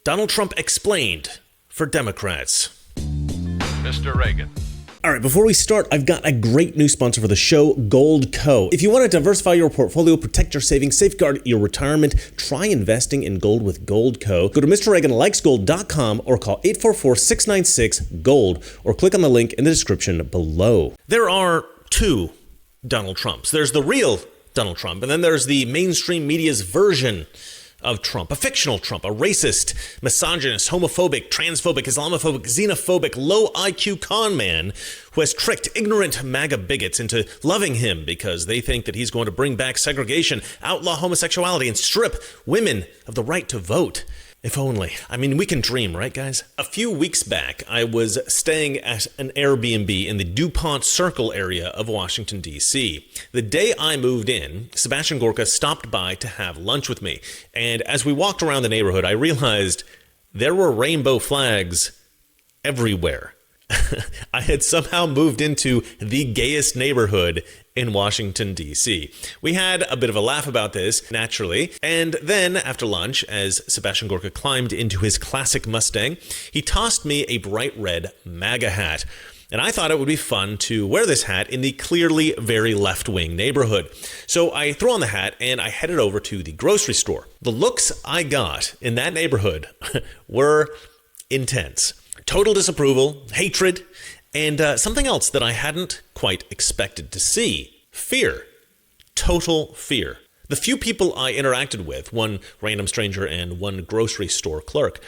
Donald Trump explained for Democrats. Mr. Reagan. All right, before we start, I've got a great new sponsor for the show, Gold Co. If you want to diversify your portfolio, protect your savings, safeguard your retirement, try investing in gold with Gold Co. Go to MrReaganLikesGold.com or call 844-696-GOLD or click on the link in the description below. There are two Donald Trumps. There's the real Donald Trump, and then there's the mainstream media's version of Trump, a fictional Trump, a racist, misogynist, homophobic, transphobic, Islamophobic, xenophobic, low IQ con man who has tricked ignorant MAGA bigots into loving him because they think that he's going to bring back segregation, outlaw homosexuality, and strip women of the right to vote. If only. I mean, we can dream, right, guys? A few weeks back, I was staying at an Airbnb in the DuPont Circle area of Washington, D.C. The day I moved in, Sebastian Gorka stopped by to have lunch with me. And as we walked around the neighborhood, I realized there were rainbow flags everywhere. I had somehow moved into the gayest neighborhood in Washington, D.C. We had a bit of a laugh about this, naturally, and then after lunch, as Sebastian Gorka climbed into his classic Mustang, he tossed me a bright red MAGA hat. And I thought it would be fun to wear this hat in the clearly very left-wing neighborhood. So I threw on the hat and I headed over to the grocery store. The looks I got in that neighborhood were intense. Total disapproval, hatred, and something else that I hadn't quite expected to see. Fear. Total fear. The few people I interacted with, one random stranger and one grocery store clerk,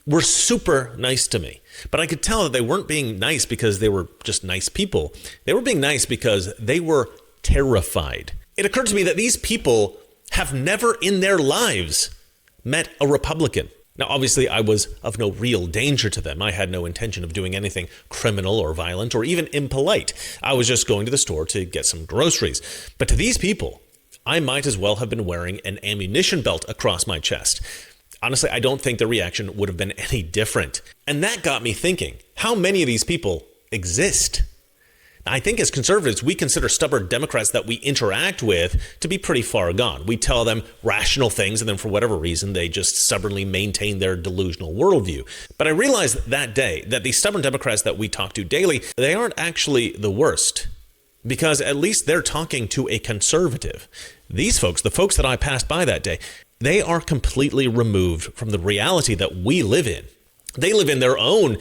were super nice to me. But I could tell that they weren't being nice because they were just nice people. They were being nice because they were terrified. It occurred to me that these people have never in their lives met a Republican. Now, obviously, I was of no real danger to them. I had no intention of doing anything criminal or violent or even impolite. I was just going to the store to get some groceries. But to these people, I might as well have been wearing an ammunition belt across my chest. Honestly, I don't think the reaction would have been any different. And that got me thinking, how many of these people exist? I think as conservatives, we consider stubborn Democrats that we interact with to be pretty far gone. We tell them rational things, and then for whatever reason, they just stubbornly maintain their delusional worldview. But I realized that day that the stubborn Democrats that we talk to daily, they aren't actually the worst, because at least they're talking to a conservative. These folks, the folks that I passed by that day, they are completely removed from the reality that we live in. They live in their own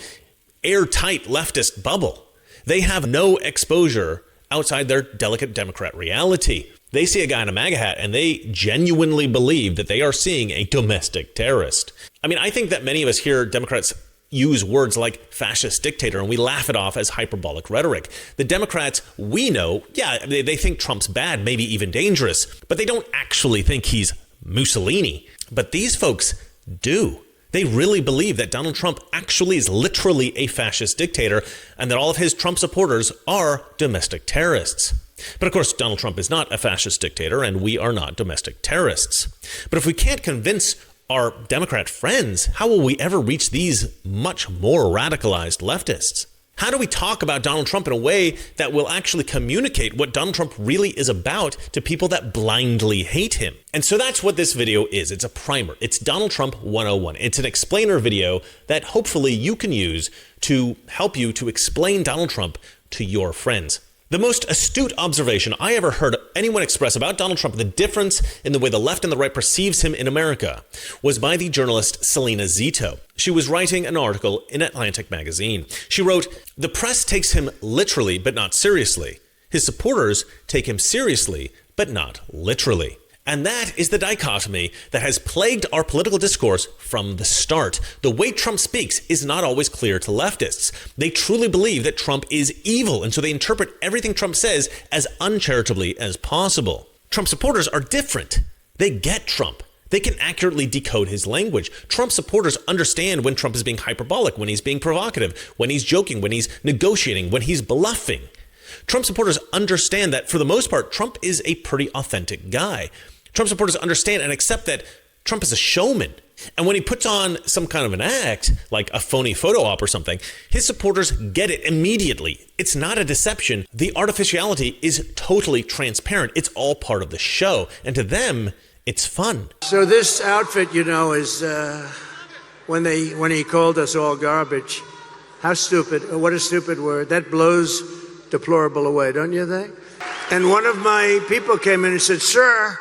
airtight leftist bubble. They have no exposure outside their delicate Democrat reality. They see a guy in a MAGA hat and they genuinely believe that they are seeing a domestic terrorist. I mean, I think that many of us hear Democrats use words like fascist dictator and we laugh it off as hyperbolic rhetoric. The Democrats we know, yeah, they think Trump's bad, maybe even dangerous, but they don't actually think he's Mussolini. But these folks do. They really believe that Donald Trump actually is literally a fascist dictator and that all of his Trump supporters are domestic terrorists. But of course, Donald Trump is not a fascist dictator and we are not domestic terrorists. But if we can't convince our Democrat friends, how will we ever reach these much more radicalized leftists? How do we talk about Donald Trump in a way that will actually communicate what Donald Trump really is about to people that blindly hate him? And so that's what this video is. It's a primer. It's Donald Trump 101. It's an explainer video that hopefully you can use to help you to explain Donald Trump to your friends. The most astute observation I ever heard anyone express about Donald Trump, the difference in the way the left and the right perceives him in America, was by the journalist Selena Zito. She was writing an article in Atlantic magazine. She wrote, "The press takes him literally, but not seriously. His supporters take him seriously, but not literally." And that is the dichotomy that has plagued our political discourse from the start. The way Trump speaks is not always clear to leftists. They truly believe that Trump is evil, and so they interpret everything Trump says as uncharitably as possible. Trump supporters are different. They get Trump. They can accurately decode his language. Trump supporters understand when Trump is being hyperbolic, when he's being provocative, when he's joking, when he's negotiating, when he's bluffing. Trump supporters understand that, for the most part, Trump is a pretty authentic guy. Trump supporters understand and accept that Trump is a showman. And when he puts on some kind of an act, like a phony photo op or something, his supporters get it immediately. It's not a deception. The artificiality is totally transparent. It's all part of the show. And to them, it's fun. So this outfit, you know, is when he called us all garbage. How stupid, what a stupid word. That blows deplorable away, don't you think? And one of my people came in and said, sir,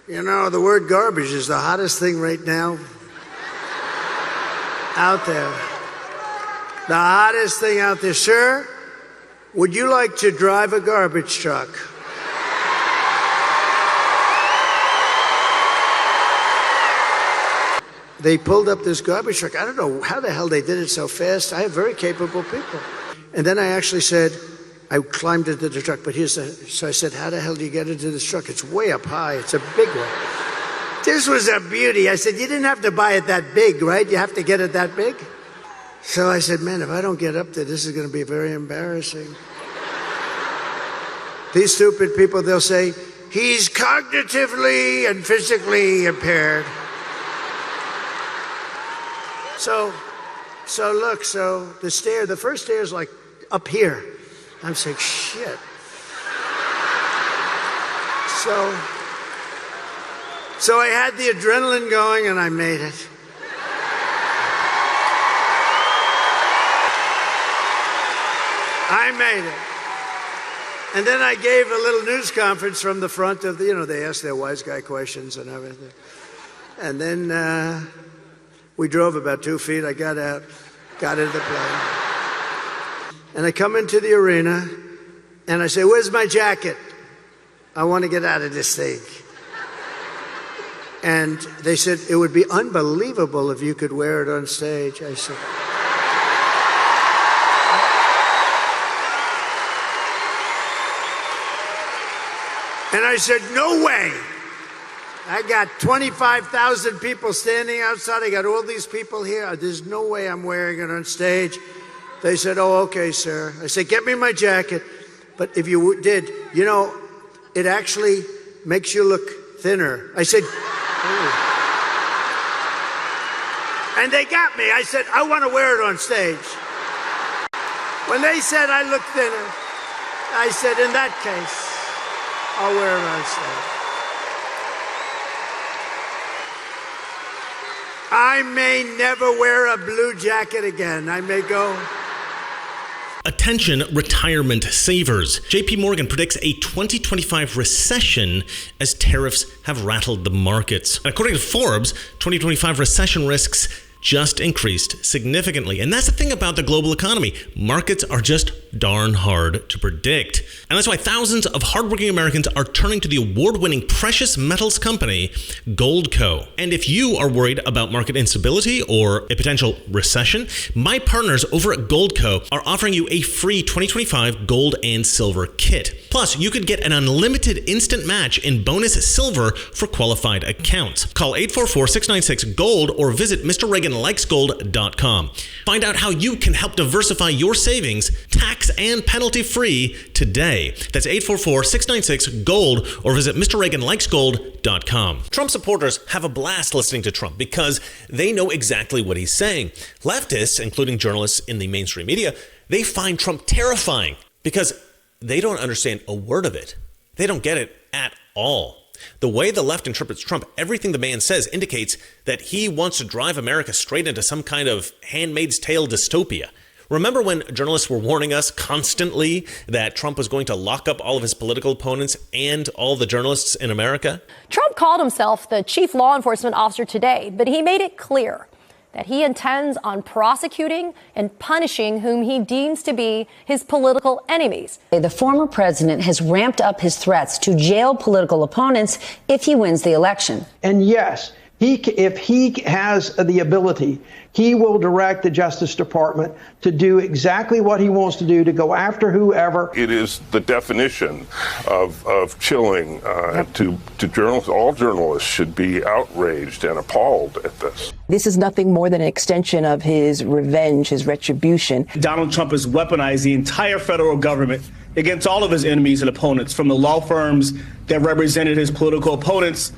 you know, the word garbage is the hottest thing right now out there. The hottest thing out there. Sir, would you like to drive a garbage truck? They pulled up this garbage truck. I don't know how the hell they did it so fast. I have very capable people. And then I actually said, I climbed into the truck, but so I said, how the hell do you get into this truck? It's way up high. It's a big one. This was a beauty. I said, you didn't have to buy it that big, right? You have to get it that big? So I said, man, if I don't get up there, this is going to be very embarrassing. These stupid people, they'll say, he's cognitively and physically impaired. So the first stair is like up here. I'm saying, shit. So I had the adrenaline going and I made it. I made it. And then I gave a little news conference from the front of the, they asked their wise guy questions and everything. And then we drove about 2 feet. I got out, got into the plane. And I come into the arena and I say, where's my jacket? I want to get out of this thing. And they said, it would be unbelievable if you could wear it on stage. I said, and I said, no way. I got 25,000 people standing outside. I got all these people here. There's no way I'm wearing it on stage. They said, oh, okay, sir. I said, get me my jacket. But if you did, it actually makes you look thinner. I said, oh. And they got me. I said, I want to wear it on stage. When they said I look thinner, I said, in that case, I'll wear it on stage. I may never wear a blue jacket again. I may go. Attention, retirement savers. JP Morgan predicts a 2025 recession as tariffs have rattled the markets. And according to Forbes, 2025 recession risks just increased significantly. And that's the thing about the global economy. Markets are just darn hard to predict. And that's why thousands of hardworking Americans are turning to the award-winning precious metals company, Goldco. And if you are worried about market instability or a potential recession, my partners over at Goldco are offering you a free 2025 gold and silver kit. Plus, you could get an unlimited instant match in bonus silver for qualified accounts. Call 844-696-GOLD or visit MrReaganLikesGold.com. Find out how you can help diversify your savings tax and penalty-free today. That's 844-696-GOLD or visit MrReaganLikesGold.com. Trump supporters have a blast listening to Trump because they know exactly what he's saying. Leftists, including journalists in the mainstream media, they find Trump terrifying because they don't understand a word of it. They don't get it at all. The way the left interprets Trump, everything the man says indicates that he wants to drive America straight into some kind of Handmaid's Tale dystopia. Remember when journalists were warning us constantly that Trump was going to lock up all of his political opponents and all the journalists in America? Trump called himself the chief law enforcement officer today, but he made it clear that he intends on prosecuting and punishing whom he deems to be his political enemies. The former president has ramped up his threats to jail political opponents if he wins the election. And yes, if he has the ability, he will direct the Justice Department to do exactly what he wants to do, to go after whoever. It is the definition of chilling to journalists. All journalists should be outraged and appalled at this. This is nothing more than an extension of his revenge, his retribution. Donald Trump has weaponized the entire federal government against all of his enemies and opponents, from the law firms that represented his political opponents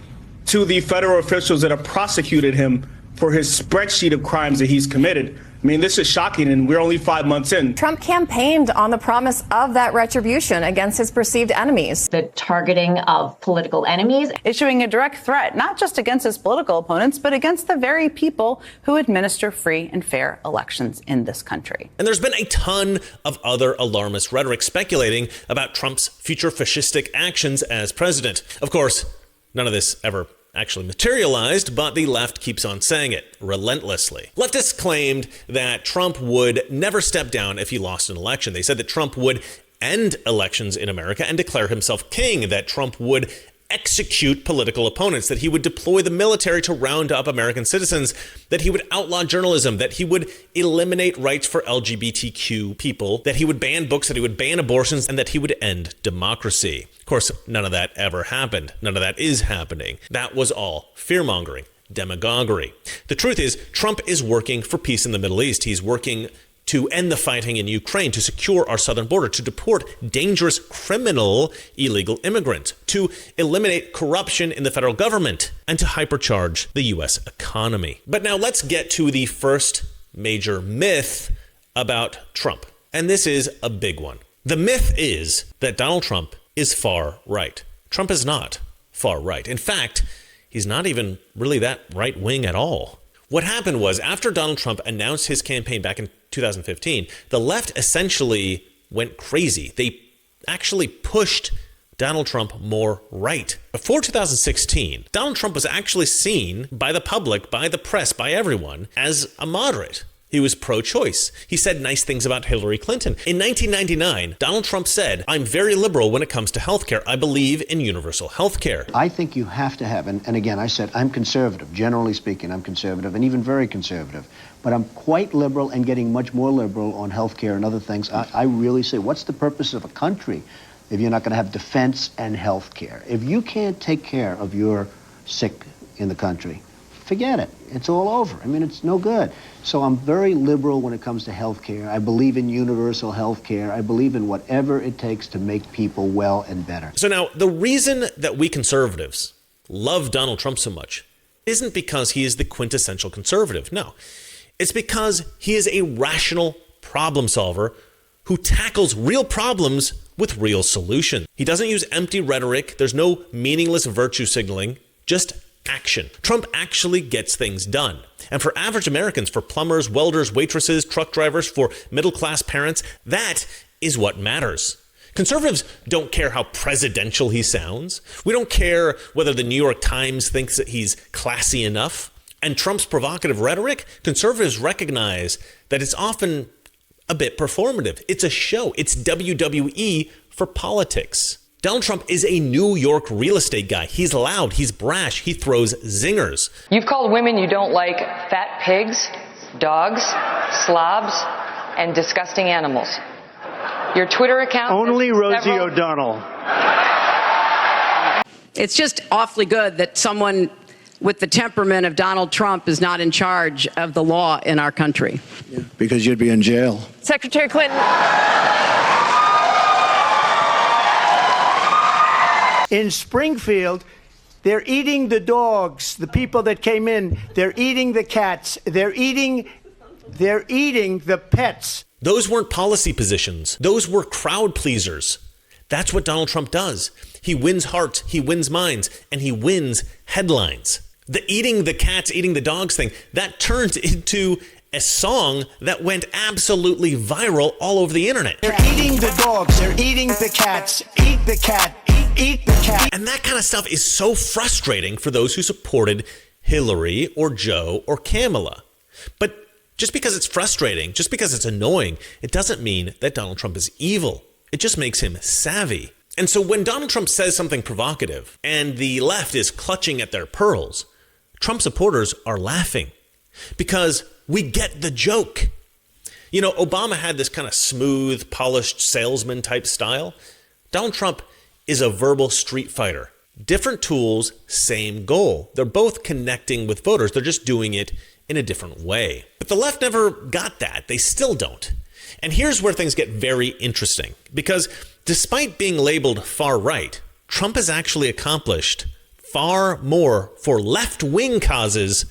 to the federal officials that have prosecuted him for his spreadsheet of crimes that he's committed. I mean, this is shocking, and we're only 5 months in. Trump campaigned on the promise of that retribution against his perceived enemies. The targeting of political enemies. Issuing a direct threat, not just against his political opponents, but against the very people who administer free and fair elections in this country. And there's been a ton of other alarmist rhetoric speculating about Trump's future fascistic actions as president. Of course, none of this ever actually materialized, but the left keeps on saying it relentlessly. Leftists claimed that Trump would never step down if he lost an election. They said that Trump would end elections in America and declare himself king, that Trump would execute political opponents, that he would deploy the military to round up American citizens, that he would outlaw journalism, that he would eliminate rights for LGBTQ people, that he would ban books, that he would ban abortions, and that he would end democracy. Of course, none of that ever happened. None of that is happening. That was all fear-mongering, demagoguery. The truth is, Trump is working for peace in the Middle East. He's working to end the fighting in Ukraine, to secure our southern border, to deport dangerous criminal illegal immigrants, to eliminate corruption in the federal government, and to hypercharge the U.S. economy. But now let's get to the first major myth about Trump. And this is a big one. The myth is that Donald Trump is far right. Trump is not far right. In fact, he's not even really that right wing at all. What happened was, after Donald Trump announced his campaign back in 2015, the left essentially went crazy. They actually pushed Donald Trump more right. Before 2016, Donald Trump was actually seen by the public, by the press, by everyone as a moderate. He was pro-choice. He said nice things about Hillary Clinton. In 1999, Donald Trump said, "I'm very liberal when it comes to healthcare. I believe in universal healthcare." I think you have to have, and again, I said I'm conservative. Generally speaking, I'm conservative and even very conservative. But I'm quite liberal and getting much more liberal on healthcare and other things. I really say, what's the purpose of a country if you're not going to have defense and healthcare? If you can't take care of your sick in the country, forget it. It's all over. I mean, it's no good. So I'm very liberal when it comes to health care. I believe in universal health care. I believe in whatever it takes to make people well and better. So now, the reason that we conservatives love Donald Trump so much isn't because he is the quintessential conservative. No, it's because he is a rational problem solver who tackles real problems with real solutions. He doesn't use empty rhetoric. There's no meaningless virtue signaling, just action. Trump actually gets things done. And for average Americans, for plumbers, welders, waitresses, truck drivers, for middle-class parents, that is what matters. Conservatives don't care how presidential he sounds. We don't care whether the New York Times thinks that he's classy enough. And Trump's provocative rhetoric, conservatives recognize that it's often a bit performative. It's a show. It's WWE for politics. Donald Trump is a New York real estate guy. He's loud, he's brash, he throws zingers. You've called women you don't like fat pigs, dogs, slobs, and disgusting animals. Your Twitter account... Only Rosie O'Donnell. It's just awfully good that someone with the temperament of Donald Trump is not in charge of the law in our country. Yeah, because you'd be in jail. Secretary Clinton. In Springfield, they're eating the dogs, the people that came in. They're eating the cats. They're eating the pets. Those weren't policy positions. Those were crowd pleasers. That's what Donald Trump does. He wins hearts, he wins minds, and he wins headlines. The eating the cats, eating the dogs thing, that turned into a song that went absolutely viral all over the internet. They're eating the dogs. They're eating the cats. Eat the cat. Eat the cat. And that kind of stuff is so frustrating for those who supported Hillary or Joe or Kamala. But just because it's frustrating, just because it's annoying, it doesn't mean that Donald Trump is evil. It just makes him savvy. And so when Donald Trump says something provocative and the left is clutching at their pearls, Trump supporters are laughing because we get the joke. You know, Obama had this kind of smooth, polished salesman type style. Donald Trump is a verbal street fighter. Different tools, same goal. They're both connecting with voters. They're just doing it in a different way. But the left never got that. They still don't. And here's where things get very interesting. Because despite being labeled far right, Trump has actually accomplished far more for left-wing causes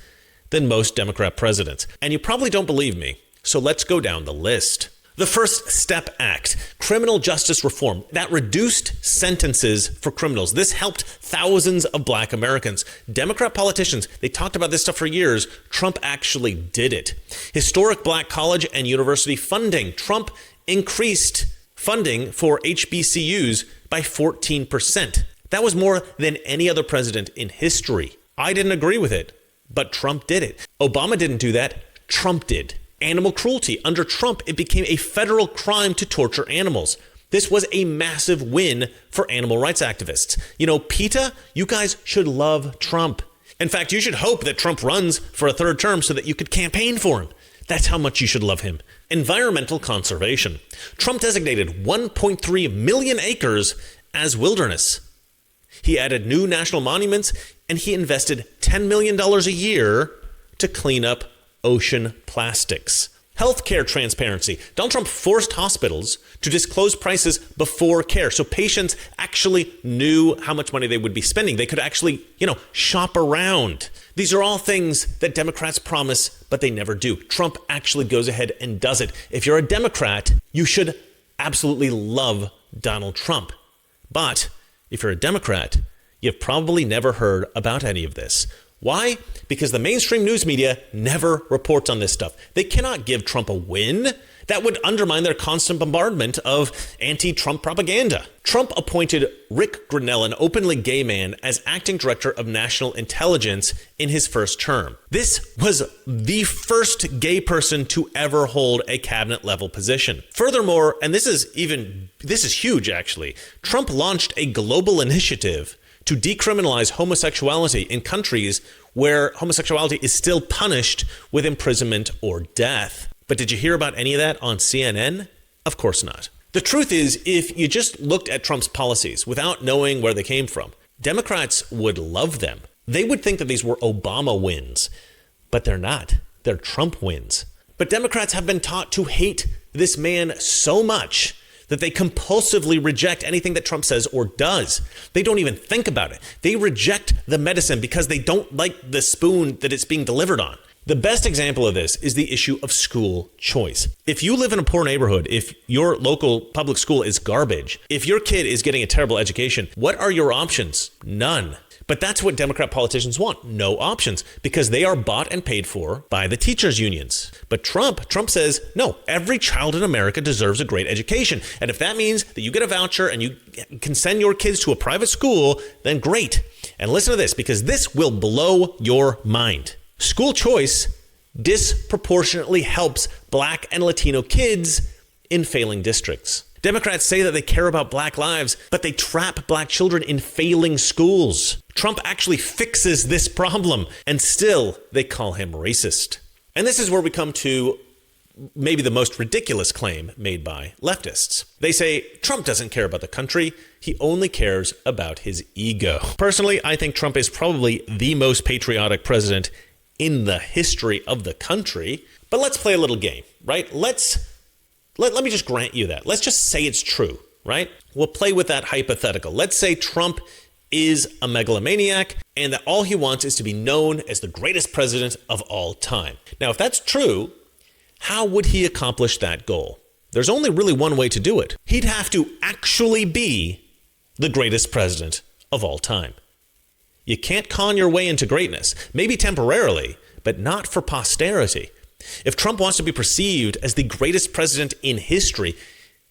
than most Democrat presidents. And you probably don't believe me, so let's go down the list. The First Step Act, criminal justice reform, that reduced sentences for criminals. This helped thousands of black Americans. Democrat politicians, they talked about this stuff for years. Trump actually did it. Historic black college and university funding. Trump increased funding for HBCUs by 14%. That was more than any other president in history. I didn't agree with it, but Trump did it. Obama didn't do that. Trump did. Animal cruelty. Under Trump, it became a federal crime to torture animals. This was a massive win for animal rights activists. You know, PETA, you guys should love Trump. In fact, you should hope that Trump runs for a third term so that you could campaign for him. That's how much you should love him. Environmental conservation. Trump designated 1.3 million acres as wilderness. He added new national monuments, and he invested $10 million a year to clean up ocean plastics. Healthcare transparency. Donald Trump forced hospitals to disclose prices before care, so patients actually knew how much money they would be spending. They could actually, shop around. These are all things that Democrats promise, but they never do. Trump actually goes ahead and does it. If you're a Democrat, you should absolutely love Donald Trump. But if you're a Democrat, you've probably never heard about any of this. Why? Because the mainstream news media never reports on this stuff. They cannot give Trump a win. That would undermine their constant bombardment of anti-Trump propaganda. Trump appointed Rick Grinnell, an openly gay man, as acting director of national intelligence in his first term. This was the first gay person to ever hold a cabinet level position. Furthermore, and this is huge actually, Trump launched a global initiative to decriminalize homosexuality in countries where homosexuality is still punished with imprisonment or death. But did you hear about any of that on CNN? Of course not. The truth is, if you just looked at Trump's policies without knowing where they came from, Democrats would love them. They would think that these were Obama wins, but they're not. They're Trump wins. But Democrats have been taught to hate this man so much that they compulsively reject anything that Trump says or does. They don't even think about it. They reject the medicine because they don't like the spoon that it's being delivered on. The best example of this is the issue of school choice. If you live in a poor neighborhood, if your local public school is garbage, if your kid is getting a terrible education, what are your options? None. But that's what Democrat politicians want. No options, because they are bought and paid for by the teachers' unions. But Trump says, no, every child in America deserves a great education. And if that means that you get a voucher and you can send your kids to a private school, then great. And listen to this, because this will blow your mind. School choice disproportionately helps Black and Latino kids in failing districts. Democrats say that they care about Black lives, but they trap Black children in failing schools. Trump actually fixes this problem, and still they call him racist. And this is where we come to maybe the most ridiculous claim made by leftists. They say Trump doesn't care about the country. He only cares about his ego. Personally, I think Trump is probably the most patriotic president in the history of the country. But let's play a little game, right? Let me just grant you that. Let's just say it's true, right? We'll play with that hypothetical. Let's say Trump is a megalomaniac and that all he wants is to be known as the greatest president of all time. Now, if that's true, how would he accomplish that goal? There's only really one way to do it. He'd have to actually be the greatest president of all time. You can't con your way into greatness, maybe temporarily, but not for posterity. If Trump wants to be perceived as the greatest president in history,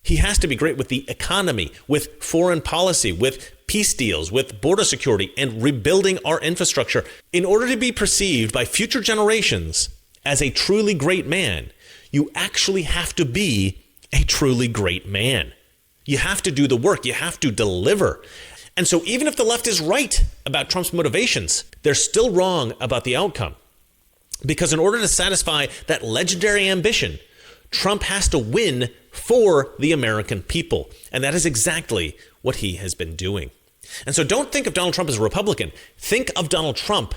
he has to be great with the economy, with foreign policy, with peace deals, with border security, and rebuilding our infrastructure. In order to be perceived by future generations as a truly great man, you actually have to be a truly great man. You have to do the work. You have to deliver. And so even if the left is right about Trump's motivations, they're still wrong about the outcome. Because in order to satisfy that legendary ambition, Trump has to win for the American people. And that is exactly what he has been doing. And so don't think of Donald Trump as a Republican. Think of Donald Trump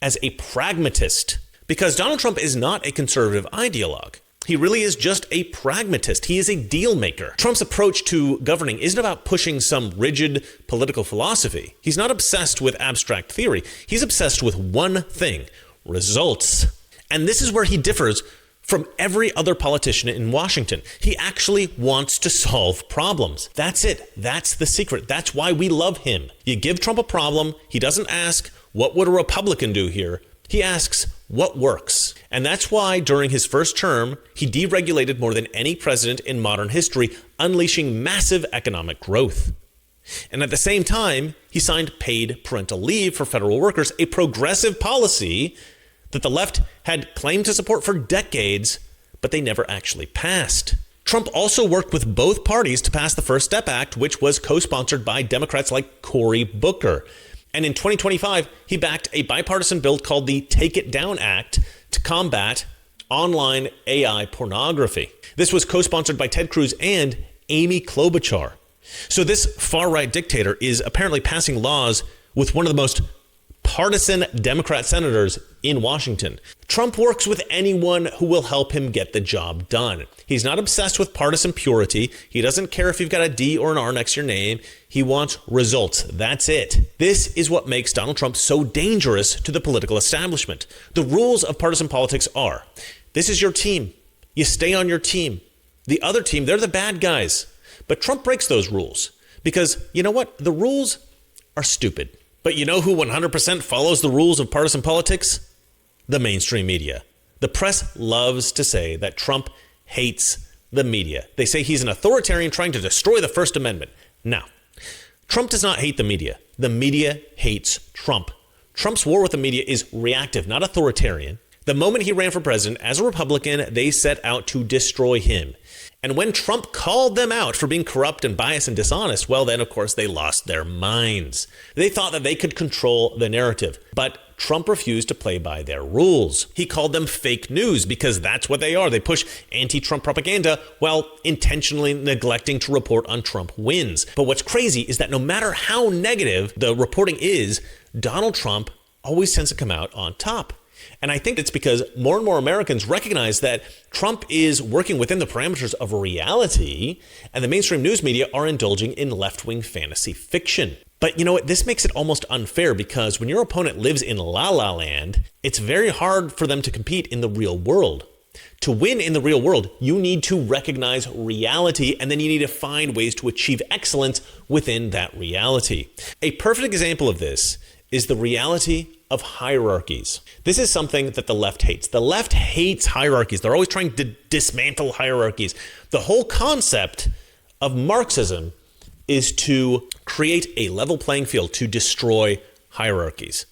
as a pragmatist. Because Donald Trump is not a conservative ideologue. He really is just a pragmatist. He is a deal maker. Trump's approach to governing isn't about pushing some rigid political philosophy. He's not obsessed with abstract theory. He's obsessed with one thing: results. And this is where he differs from every other politician in Washington. He actually wants to solve problems. That's it. That's the secret. That's why we love him. You give Trump a problem, he doesn't ask, what would a Republican do here? He asks, what works? And that's why during his first term, he deregulated more than any president in modern history, unleashing massive economic growth. And at the same time, he signed paid parental leave for federal workers, a progressive policy that the left had claimed to support for decades, but they never actually passed. Trump also worked with both parties to pass the First Step Act, which was co-sponsored by Democrats like Cory Booker. And in 2025, he backed a bipartisan bill called the Take It Down Act to combat online AI pornography. This was co-sponsored by Ted Cruz and Amy Klobuchar. So this far-right dictator is apparently passing laws with one of the most partisan Democrat senators in Washington. Trump works with anyone who will help him get the job done. He's not obsessed with partisan purity. He doesn't care if you've got a D or an R next to your name. He wants results. That's it. This is what makes Donald Trump so dangerous to the political establishment. The rules of partisan politics are, this is your team. You stay on your team. The other team, they're the bad guys. But Trump breaks those rules because, you know what? The rules are stupid. But you know who 100% follows the rules of partisan politics? The mainstream media. The press loves to say that Trump hates the media. They say he's an authoritarian trying to destroy the First Amendment. Now, Trump does not hate the media. The media hates Trump. Trump's war with the media is reactive, not authoritarian. The moment he ran for president as a Republican, they set out to destroy him. And when Trump called them out for being corrupt and biased and dishonest, well, then, of course, they lost their minds. They thought that they could control the narrative, but Trump refused to play by their rules. He called them fake news because that's what they are. They push anti-Trump propaganda while intentionally neglecting to report on Trump wins. But what's crazy is that no matter how negative the reporting is, Donald Trump always tends to come out on top. And I think it's because more and more Americans recognize that Trump is working within the parameters of reality, and the mainstream news media are indulging in left-wing fantasy fiction. But you know what? This makes it almost unfair because when your opponent lives in La La Land, it's very hard for them to compete in the real world. To win in the real world, you need to recognize reality, and then you need to find ways to achieve excellence within that reality. A perfect example of this is the reality of hierarchies. This is something that the left hates. The left hates hierarchies. They're always trying to dismantle hierarchies. The whole concept of Marxism is to create a level playing field, to destroy hierarchies.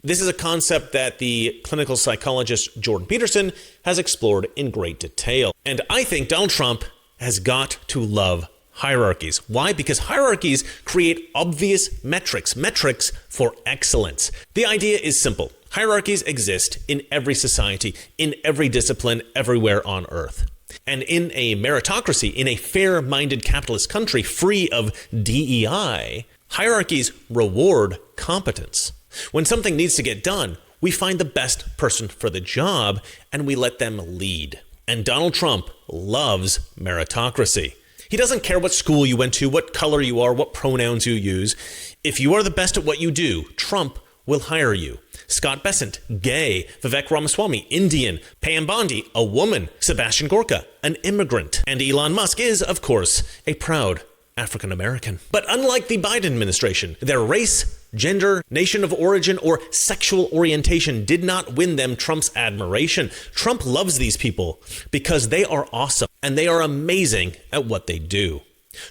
This is a concept that the clinical psychologist Jordan Peterson has explored in great detail. And I think Donald Trump has got to love hierarchies. Why? Because hierarchies create obvious metrics for excellence. The idea is simple. Hierarchies exist in every society, in every discipline, everywhere on earth. And in a meritocracy, in a fair-minded capitalist country free of DEI, hierarchies reward competence. When something needs to get done, we find the best person for the job and we let them lead. And Donald Trump loves meritocracy. He doesn't care what school you went to, what color you are, what pronouns you use. If you are the best at what you do, Trump will hire you. Scott Bessent, gay. Vivek Ramaswamy, Indian. Pam Bondi, a woman. Sebastian Gorka, an immigrant. And Elon Musk is, of course, a proud African American. But unlike the Biden administration, their race, gender, nation of origin, or sexual orientation did not win them Trump's admiration. Trump loves these people because they are awesome and they are amazing at what they do.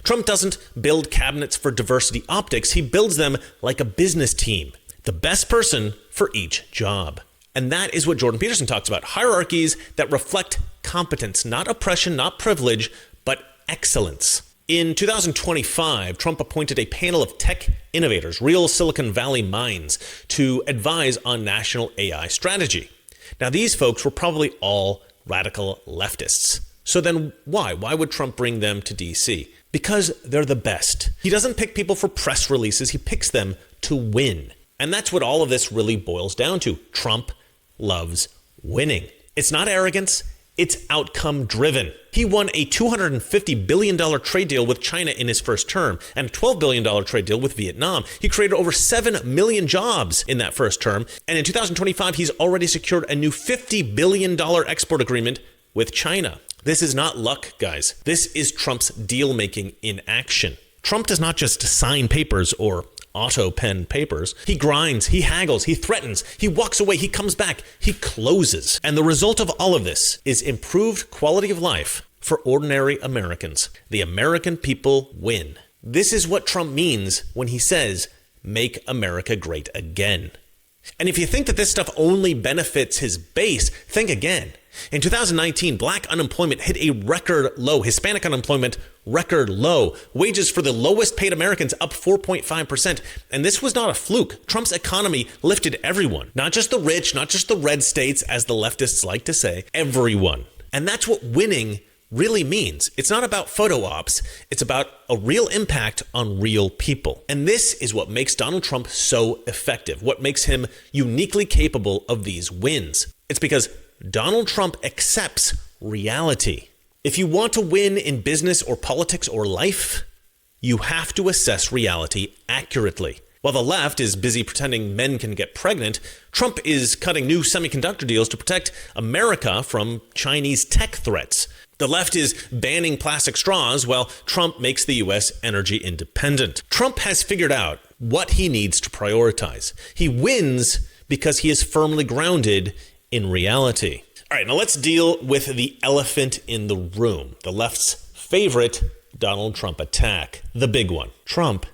Trump doesn't build cabinets for diversity optics. He builds them like a business team, the best person for each job. And that is what Jordan Peterson talks about, hierarchies that reflect competence, not oppression, not privilege, but excellence. In 2025, Trump appointed a panel of tech innovators, real Silicon Valley minds, to advise on national AI strategy. Now, these folks were probably all radical leftists. So then why? Why would Trump bring them to DC? Because they're the best. He doesn't pick people for press releases. He picks them to win. And that's what all of this really boils down to. Trump loves winning. It's not arrogance. It's outcome driven. He won a $250 billion trade deal with China in his first term and a $12 billion trade deal with Vietnam. He created over 7 million jobs in that first term. And in 2025, he's already secured a new $50 billion export agreement with China. This is not luck, guys. This is Trump's deal making in action. Trump does not just sign papers or auto pen papers. He grinds, he haggles, he threatens, he walks away, he comes back, he closes. And the result of all of this is improved quality of life for ordinary Americans. The American people win. This is what Trump means when he says, "Make America great again." And if you think that this stuff only benefits his base, think again. In 2019, black unemployment hit a record low. Hispanic unemployment, record low. Wages for the lowest paid Americans up 4.5%. And this was not a fluke. Trump's economy lifted everyone. Not just the rich, not just the red states, as the leftists like to say, everyone. And that's what winning really means. It's not about photo ops. It's about a real impact on real people. And this is what makes Donald Trump so effective, what makes him uniquely capable of these wins. It's because Donald Trump accepts reality. If you want to win in business or politics or life, you have to assess reality accurately. While the left is busy pretending men can get pregnant, Trump is cutting new semiconductor deals to protect America from Chinese tech threats. The left is banning plastic straws while Trump makes the U.S. energy independent. Trump has figured out what he needs to prioritize. He wins because he is firmly grounded in reality. All right, now let's deal with the elephant in the room, the left's favorite Donald Trump attack, the big one. Trump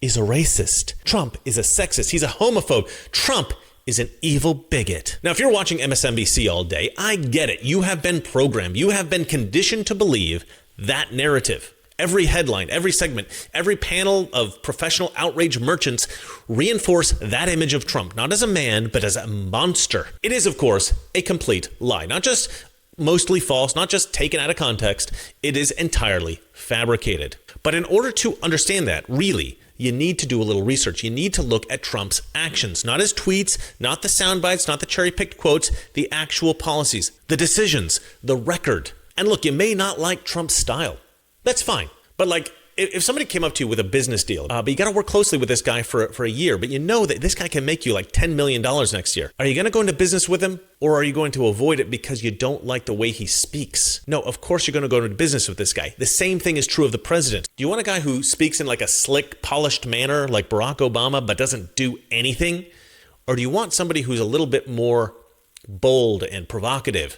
is a racist. Trump is a sexist. He's a homophobe. Trump is an evil bigot. Now, if you're watching MSNBC all day, I get it. You have been programmed. You have been conditioned to believe that narrative. Every headline, every segment, every panel of professional outrage merchants reinforce that image of Trump, not as a man, but as a monster. It is, of course, a complete lie. Not just mostly false, not just taken out of context. It is entirely fabricated. But in order to understand that, really, you need to do a little research. You need to look at Trump's actions, not his tweets, not the sound bites, not the cherry-picked quotes, the actual policies, the decisions, the record. And look, you may not like Trump's style. That's fine. But like, if somebody came up to you with a business deal, but you got to work closely with this guy for a year, but you know that this guy can make you like $10 million next year. Are you going to go into business with him, or are you going to avoid it because you don't like the way he speaks? No, of course you're going to go into business with this guy. The same thing is true of the president. Do you want a guy who speaks in like a slick, polished manner like Barack Obama, but doesn't do anything? Or do you want somebody who's a little bit more bold and provocative,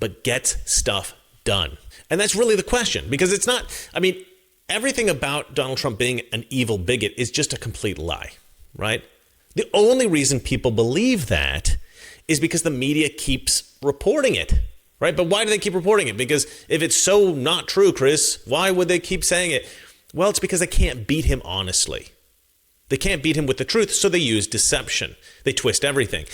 but gets stuff done? And that's really the question, because it's not, everything about Donald Trump being an evil bigot is just a complete lie, right? The only reason people believe that is because the media keeps reporting it, right? But why do they keep reporting it? Because if it's so not true, Chris, why would they keep saying it? Well, it's because they can't beat him honestly. They can't beat him with the truth, so they use deception. They twist everything.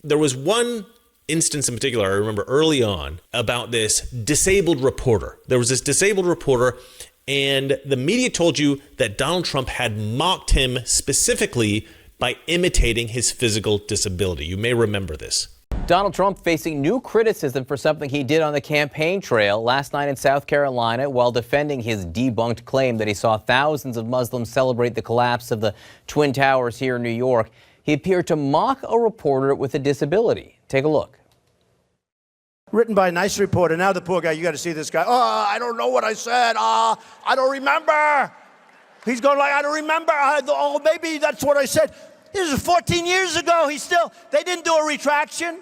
There was one instance in particular, I remember early on, about this disabled reporter. There was this disabled reporter, and the media told you that Donald Trump had mocked him specifically by imitating his physical disability. You may remember this. Donald Trump facing new criticism for something he did on the campaign trail last night in South Carolina while defending his debunked claim that he saw thousands of Muslims celebrate the collapse of the Twin Towers here in New York. He appeared to mock a reporter with a disability. Take a look. Written by a nice reporter. Now the poor guy, you got to see this guy. Oh, I don't know what I said. I don't remember. He's going like, I don't remember. Oh, maybe that's what I said. This is 14 years ago. They didn't do a retraction.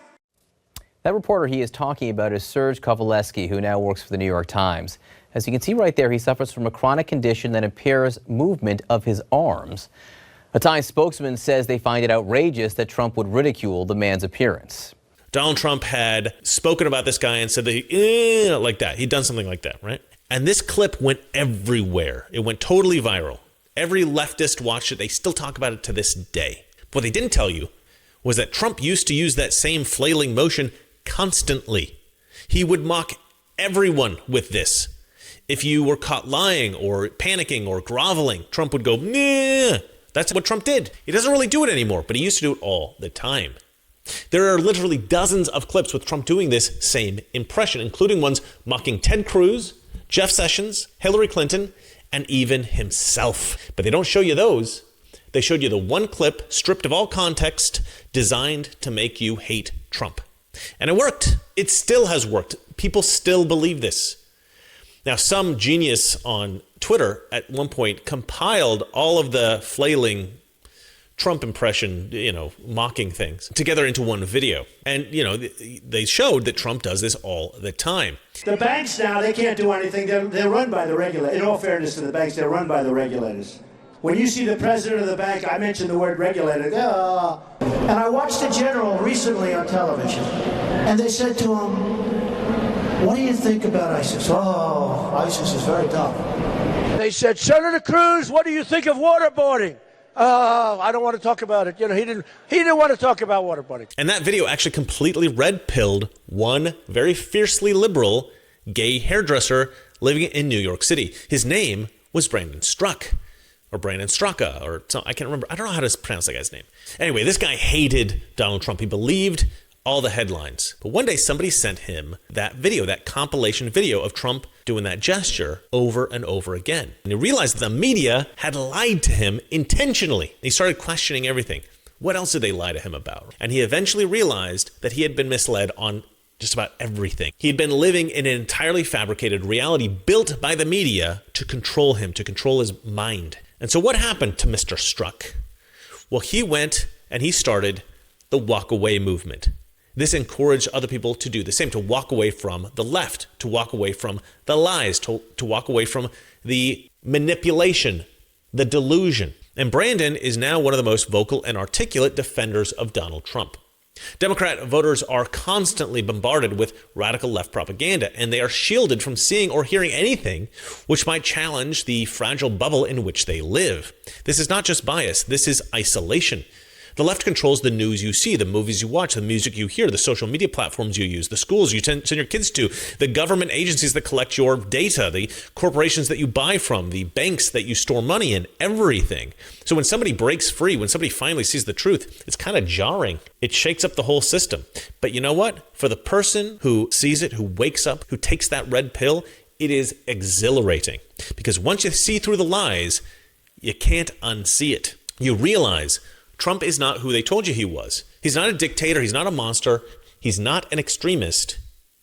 That reporter he is talking about is Serge Kovaleski, who now works for the New York Times. As you can see right there, he suffers from a chronic condition that impairs movement of his arms. A Times spokesman says they find it outrageous that Trump would ridicule the man's appearance. Donald Trump had spoken about this guy and said that he, like that. He'd done something like that, right? And this clip went everywhere. It went totally viral. Every leftist watched it. They still talk about it to this day. But what they didn't tell you was that Trump used to use that same flailing motion constantly. He would mock everyone with this. If you were caught lying or panicking or groveling, Trump would go, nah. That's what Trump did. He doesn't really do it anymore, but he used to do it all the time. There are literally dozens of clips with Trump doing this same impression, including ones mocking Ted Cruz, Jeff Sessions, Hillary Clinton, and even himself. But they don't show you those. They showed you the one clip, stripped of all context, designed to make you hate Trump. And it worked. It still has worked. People still believe this. Now, some genius on Twitter at one point compiled all of the flailing Trump impression, mocking things together into one video. And, they showed that Trump does this all the time. The banks now, they can't do anything. They're run by the regulators. In all fairness to the banks, they're run by the regulators. When you see the president of the bank, I mentioned the word regulator. And I watched a general recently on television, and they said to him, what do you think about ISIS? Oh, ISIS is very tough. They said, Senator Cruz, what do you think of waterboarding? I don't want to talk about it. He didn't want to talk about waterboarding. And that video actually completely red-pilled one very fiercely liberal gay hairdresser living in New York City. His name was Brandon Struck. Or Brandon Straka, or I can't remember. I don't know how to pronounce that guy's name. Anyway, this guy hated Donald Trump. He believed all the headlines. But one day somebody sent him that video, that compilation video of Trump doing that gesture over and over again. And he realized the media had lied to him intentionally. He started questioning everything. What else did they lie to him about? And he eventually realized that he had been misled on just about everything. He had been living in an entirely fabricated reality built by the media to control him, to control his mind. And so what happened to Mr. Struck? Well, he went and he started the walk away movement. This encouraged other people to do the same, to walk away from the left, to walk away from the lies, to walk away from the manipulation, the delusion. And Brandon is now one of the most vocal and articulate defenders of Donald Trump. Democrat voters are constantly bombarded with radical left propaganda, and they are shielded from seeing or hearing anything which might challenge the fragile bubble in which they live. This is not just bias, this is isolation. The left controls the news you see, the movies you watch, the music you hear, the social media platforms you use, the schools you send your kids to, the government agencies that collect your data, the corporations that you buy from, the banks that you store money in, everything. So when somebody breaks free, when somebody finally sees the truth, it's kind of jarring. It shakes up the whole system. But you know what? For the person who sees it, who wakes up, who takes that red pill, it is exhilarating. Because once you see through the lies, you can't unsee it. You realize Trump is not who they told you he was. He's not a dictator. He's not a monster. He's not an extremist.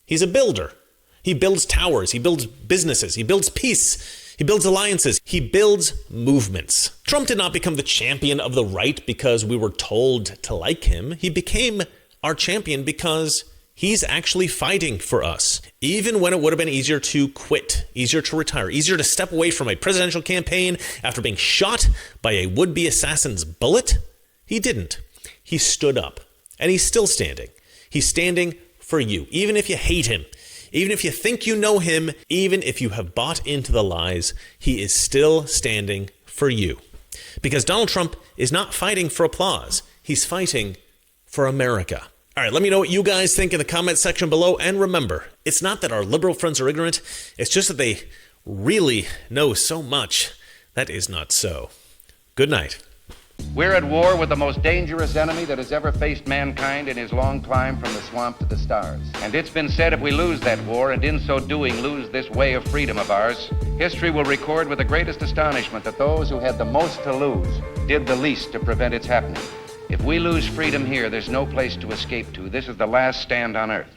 He's a builder. He builds towers. He builds businesses. He builds peace. He builds alliances. He builds movements. Trump did not become the champion of the right because we were told to like him. He became our champion because he's actually fighting for us. Even when it would have been easier to quit, easier to retire, easier to step away from a presidential campaign after being shot by a would-be assassin's bullet, he didn't. He stood up, and he's still standing. He's standing for you, even if you hate him, even if you think you know him, even if you have bought into the lies, he is still standing for you. Because Donald Trump is not fighting for applause. He's fighting for America. All right, let me know what you guys think in the comment section below. And remember, it's not that our liberal friends are ignorant. It's just that they really know so much. That is not so. Good night. We're at war with the most dangerous enemy that has ever faced mankind in his long climb from the swamp to the stars. And it's been said if we lose that war, and in so doing lose this way of freedom of ours, history will record with the greatest astonishment that those who had the most to lose did the least to prevent its happening. If we lose freedom here, there's no place to escape to. This is the last stand on earth.